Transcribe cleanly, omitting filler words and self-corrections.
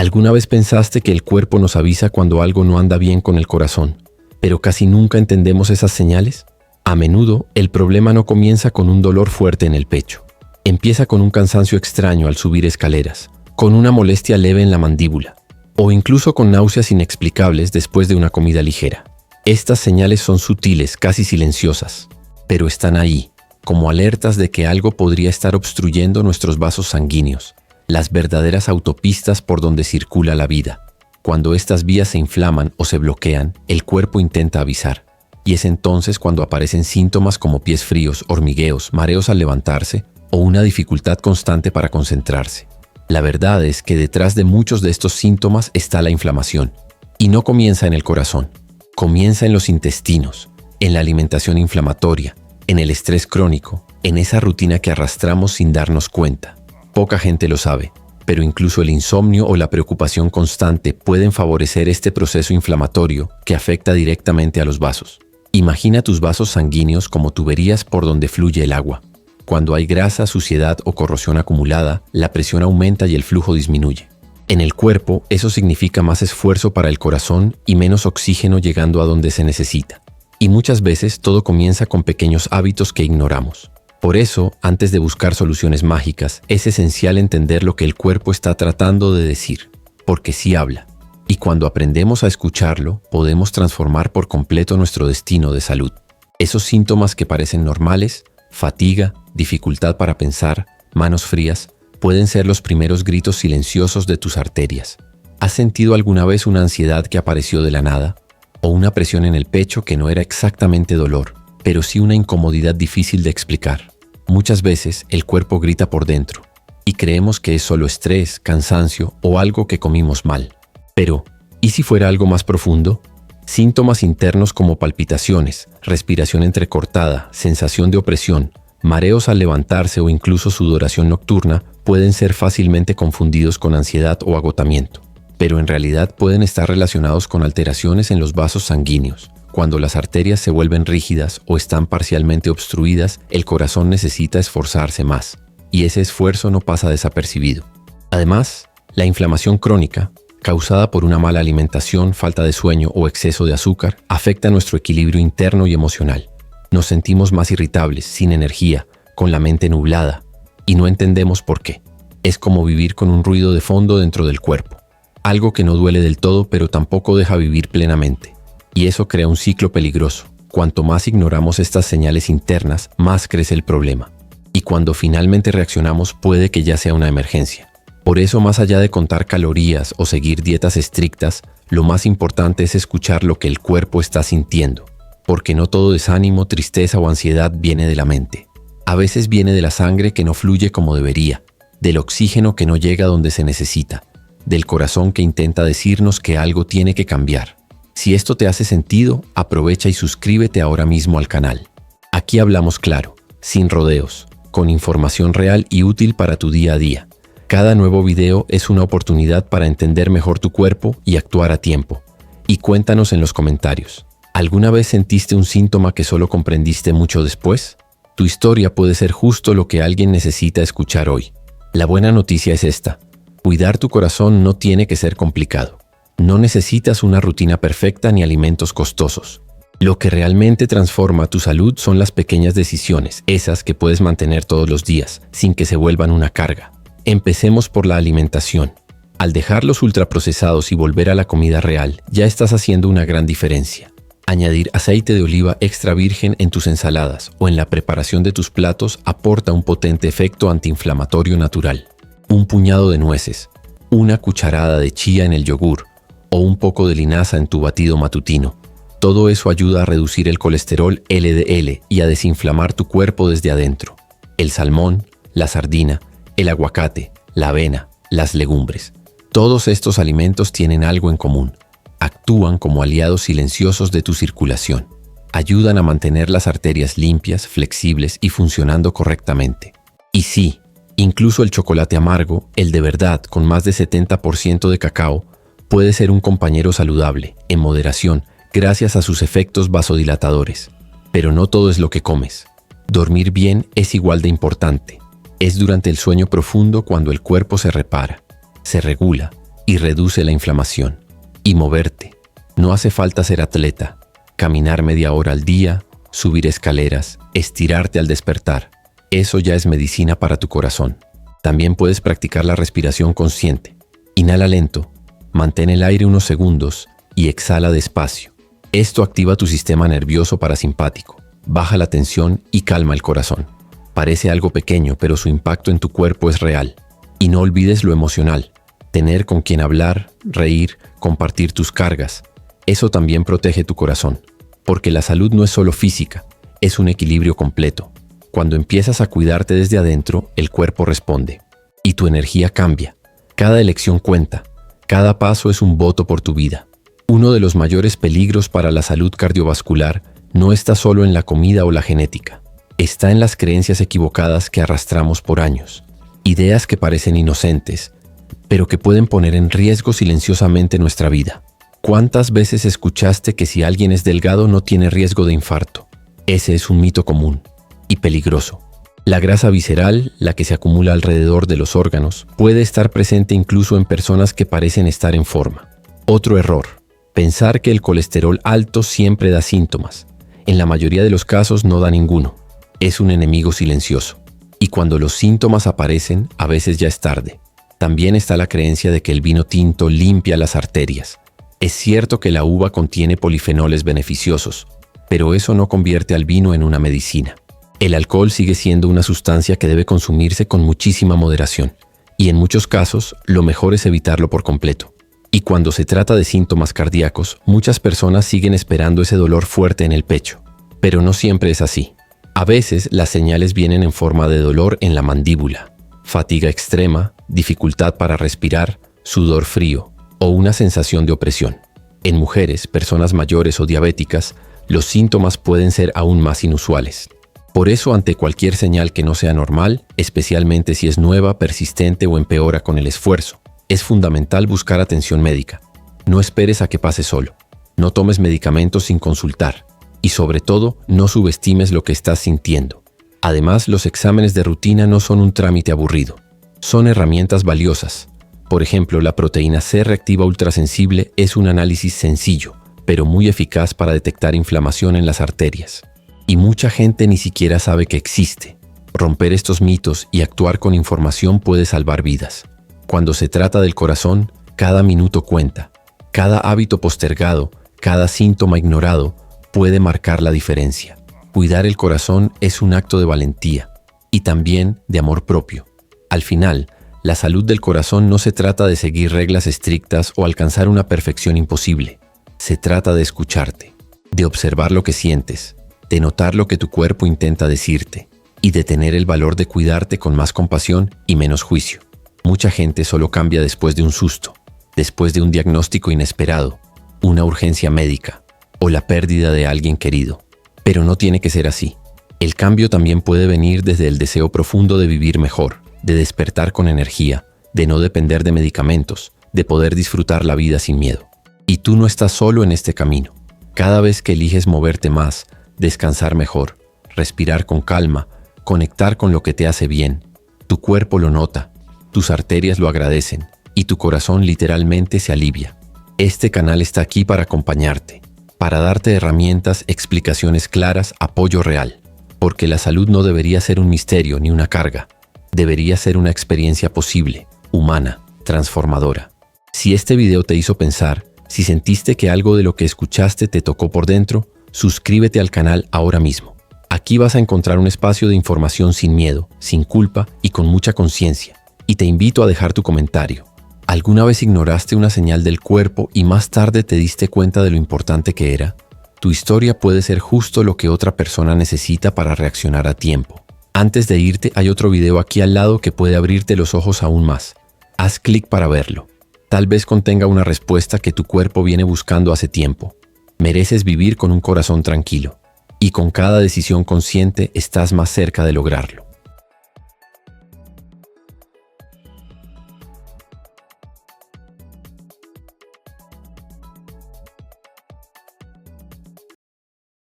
¿Alguna vez pensaste que el cuerpo nos avisa cuando algo no anda bien con el corazón, pero casi nunca entendemos esas señales? A menudo, el problema no comienza con un dolor fuerte en el pecho. Empieza con un cansancio extraño al subir escaleras, con una molestia leve en la mandíbula, o incluso con náuseas inexplicables después de una comida ligera. Estas señales son sutiles, casi silenciosas, pero están ahí, como alertas de que algo podría estar obstruyendo nuestros vasos sanguíneos, las verdaderas autopistas por donde circula la vida. Cuando estas vías se inflaman o se bloquean, el cuerpo intenta avisar, y es entonces cuando aparecen síntomas como pies fríos, hormigueos, mareos al levantarse o una dificultad constante para concentrarse. La verdad es que detrás de muchos de estos síntomas está la inflamación, y no comienza en el corazón, comienza en los intestinos, en la alimentación inflamatoria, en el estrés crónico, en esa rutina que arrastramos sin darnos cuenta. Poca gente lo sabe, pero incluso el insomnio o la preocupación constante pueden favorecer este proceso inflamatorio que afecta directamente a los vasos. Imagina tus vasos sanguíneos como tuberías por donde fluye el agua. Cuando hay grasa, suciedad o corrosión acumulada, la presión aumenta y el flujo disminuye. En el cuerpo, eso significa más esfuerzo para el corazón y menos oxígeno llegando a donde se necesita. Y muchas veces todo comienza con pequeños hábitos que ignoramos. Por eso, antes de buscar soluciones mágicas, es esencial entender lo que el cuerpo está tratando de decir, porque sí habla. Y cuando aprendemos a escucharlo, podemos transformar por completo nuestro destino de salud. Esos síntomas que parecen normales, fatiga, dificultad para pensar, manos frías, pueden ser los primeros gritos silenciosos de tus arterias. ¿Has sentido alguna vez una ansiedad que apareció de la nada? ¿O una presión en el pecho que no era exactamente dolor, pero sí una incomodidad difícil de explicar? Muchas veces el cuerpo grita por dentro y creemos que es solo estrés, cansancio o algo que comimos mal. Pero, ¿y si fuera algo más profundo? Síntomas internos como palpitaciones, respiración entrecortada, sensación de opresión, mareos al levantarse o incluso sudoración nocturna pueden ser fácilmente confundidos con ansiedad o agotamiento, pero en realidad pueden estar relacionados con alteraciones en los vasos sanguíneos. Cuando las arterias se vuelven rígidas o están parcialmente obstruidas, el corazón necesita esforzarse más, y ese esfuerzo no pasa desapercibido. Además, la inflamación crónica, causada por una mala alimentación, falta de sueño o exceso de azúcar, afecta nuestro equilibrio interno y emocional. Nos sentimos más irritables, sin energía, con la mente nublada, y no entendemos por qué. Es como vivir con un ruido de fondo dentro del cuerpo, algo que no duele del todo pero tampoco deja vivir plenamente. Y eso crea un ciclo peligroso. Cuanto más ignoramos estas señales internas, más crece el problema. Y cuando finalmente reaccionamos, puede que ya sea una emergencia. Por eso, más allá de contar calorías o seguir dietas estrictas, lo más importante es escuchar lo que el cuerpo está sintiendo. Porque no todo desánimo, tristeza o ansiedad viene de la mente. A veces viene de la sangre que no fluye como debería, del oxígeno que no llega donde se necesita, del corazón que intenta decirnos que algo tiene que cambiar. Si esto te hace sentido, aprovecha y suscríbete ahora mismo al canal. Aquí hablamos claro, sin rodeos, con información real y útil para tu día a día. Cada nuevo video es una oportunidad para entender mejor tu cuerpo y actuar a tiempo. Y cuéntanos en los comentarios, ¿alguna vez sentiste un síntoma que solo comprendiste mucho después? Tu historia puede ser justo lo que alguien necesita escuchar hoy. La buena noticia es esta: cuidar tu corazón no tiene que ser complicado. No necesitas una rutina perfecta ni alimentos costosos. Lo que realmente transforma tu salud son las pequeñas decisiones, esas que puedes mantener todos los días, sin que se vuelvan una carga. Empecemos por la alimentación. Al dejar los ultraprocesados y volver a la comida real, ya estás haciendo una gran diferencia. Añadir aceite de oliva extra virgen en tus ensaladas o en la preparación de tus platos aporta un potente efecto antiinflamatorio natural. Un puñado de nueces, una cucharada de chía en el yogur, o un poco de linaza en tu batido matutino. Todo eso ayuda a reducir el colesterol LDL y a desinflamar tu cuerpo desde adentro. El salmón, la sardina, el aguacate, la avena, las legumbres. Todos estos alimentos tienen algo en común. Actúan como aliados silenciosos de tu circulación. Ayudan a mantener las arterias limpias, flexibles y funcionando correctamente. Y sí, incluso el chocolate amargo, el de verdad con más de 70% de cacao, puede ser un compañero saludable, en moderación, gracias a sus efectos vasodilatadores. Pero no todo es lo que comes. Dormir bien es igual de importante. Es durante el sueño profundo cuando el cuerpo se repara, se regula y reduce la inflamación. Y moverte. No hace falta ser atleta. Caminar media hora al día, subir escaleras, estirarte al despertar. Eso ya es medicina para tu corazón. También puedes practicar la respiración consciente. Inhala lento, mantén el aire unos segundos y exhala despacio. Esto activa tu sistema nervioso parasimpático, baja la tensión y calma el corazón. Parece algo pequeño, pero su impacto en tu cuerpo es real. Y no olvides lo emocional. Tener con quien hablar, reír, compartir tus cargas. Eso también protege tu corazón. Porque la salud no es solo física, es un equilibrio completo. Cuando empiezas a cuidarte desde adentro, el cuerpo responde. Y tu energía cambia. Cada elección cuenta. Cada paso es un voto por tu vida. Uno de los mayores peligros para la salud cardiovascular no está solo en la comida o la genética. Está en las creencias equivocadas que arrastramos por años. Ideas que parecen inocentes, pero que pueden poner en riesgo silenciosamente nuestra vida. ¿Cuántas veces escuchaste que si alguien es delgado no tiene riesgo de infarto? Ese es un mito común y peligroso. La grasa visceral, la que se acumula alrededor de los órganos, puede estar presente incluso en personas que parecen estar en forma. Otro error, pensar que el colesterol alto siempre da síntomas. En la mayoría de los casos no da ninguno. Es un enemigo silencioso. Y cuando los síntomas aparecen, a veces ya es tarde. También está la creencia de que el vino tinto limpia las arterias. Es cierto que la uva contiene polifenoles beneficiosos, pero eso no convierte al vino en una medicina. El alcohol sigue siendo una sustancia que debe consumirse con muchísima moderación, y en muchos casos lo mejor es evitarlo por completo. Y cuando se trata de síntomas cardíacos, muchas personas siguen esperando ese dolor fuerte en el pecho, pero no siempre es así. A veces las señales vienen en forma de dolor en la mandíbula, fatiga extrema, dificultad para respirar, sudor frío o una sensación de opresión. En mujeres, personas mayores o diabéticas, los síntomas pueden ser aún más inusuales. Por eso, ante cualquier señal que no sea normal, especialmente si es nueva, persistente o empeora con el esfuerzo, es fundamental buscar atención médica. No esperes a que pase solo. No tomes medicamentos sin consultar. Y sobre todo, no subestimes lo que estás sintiendo. Además, los exámenes de rutina no son un trámite aburrido. Son herramientas valiosas. Por ejemplo, la proteína C reactiva ultrasensible es un análisis sencillo, pero muy eficaz para detectar inflamación en las arterias. Y mucha gente ni siquiera sabe que existe. Romper estos mitos y actuar con información puede salvar vidas. Cuando se trata del corazón, cada minuto cuenta. Cada hábito postergado, cada síntoma ignorado, puede marcar la diferencia. Cuidar el corazón es un acto de valentía y también de amor propio. Al final, la salud del corazón no se trata de seguir reglas estrictas o alcanzar una perfección imposible. Se trata de escucharte, de observar lo que sientes, de notar lo que tu cuerpo intenta decirte y de tener el valor de cuidarte con más compasión y menos juicio. Mucha gente solo cambia después de un susto, después de un diagnóstico inesperado, una urgencia médica o la pérdida de alguien querido. Pero no tiene que ser así. El cambio también puede venir desde el deseo profundo de vivir mejor, de despertar con energía, de no depender de medicamentos, de poder disfrutar la vida sin miedo. Y tú no estás solo en este camino. Cada vez que eliges moverte más, descansar mejor, respirar con calma, conectar con lo que te hace bien, tu cuerpo lo nota, tus arterias lo agradecen y tu corazón literalmente se alivia. Este canal está aquí para acompañarte, para darte herramientas, explicaciones claras, apoyo real. Porque la salud no debería ser un misterio ni una carga. Debería ser una experiencia posible, humana, transformadora. Si este video te hizo pensar, si sentiste que algo de lo que escuchaste te tocó por dentro, suscríbete al canal ahora mismo. Aquí vas a encontrar un espacio de información sin miedo, sin culpa y con mucha conciencia. Y te invito a dejar tu comentario. ¿Alguna vez ignoraste una señal del cuerpo y más tarde te diste cuenta de lo importante que era? Tu historia puede ser justo lo que otra persona necesita para reaccionar a tiempo. Antes de irte, hay otro video aquí al lado que puede abrirte los ojos aún más. Haz clic para verlo. Tal vez contenga una respuesta que tu cuerpo viene buscando hace tiempo. Mereces vivir con un corazón tranquilo. Y con cada decisión consciente estás más cerca de lograrlo.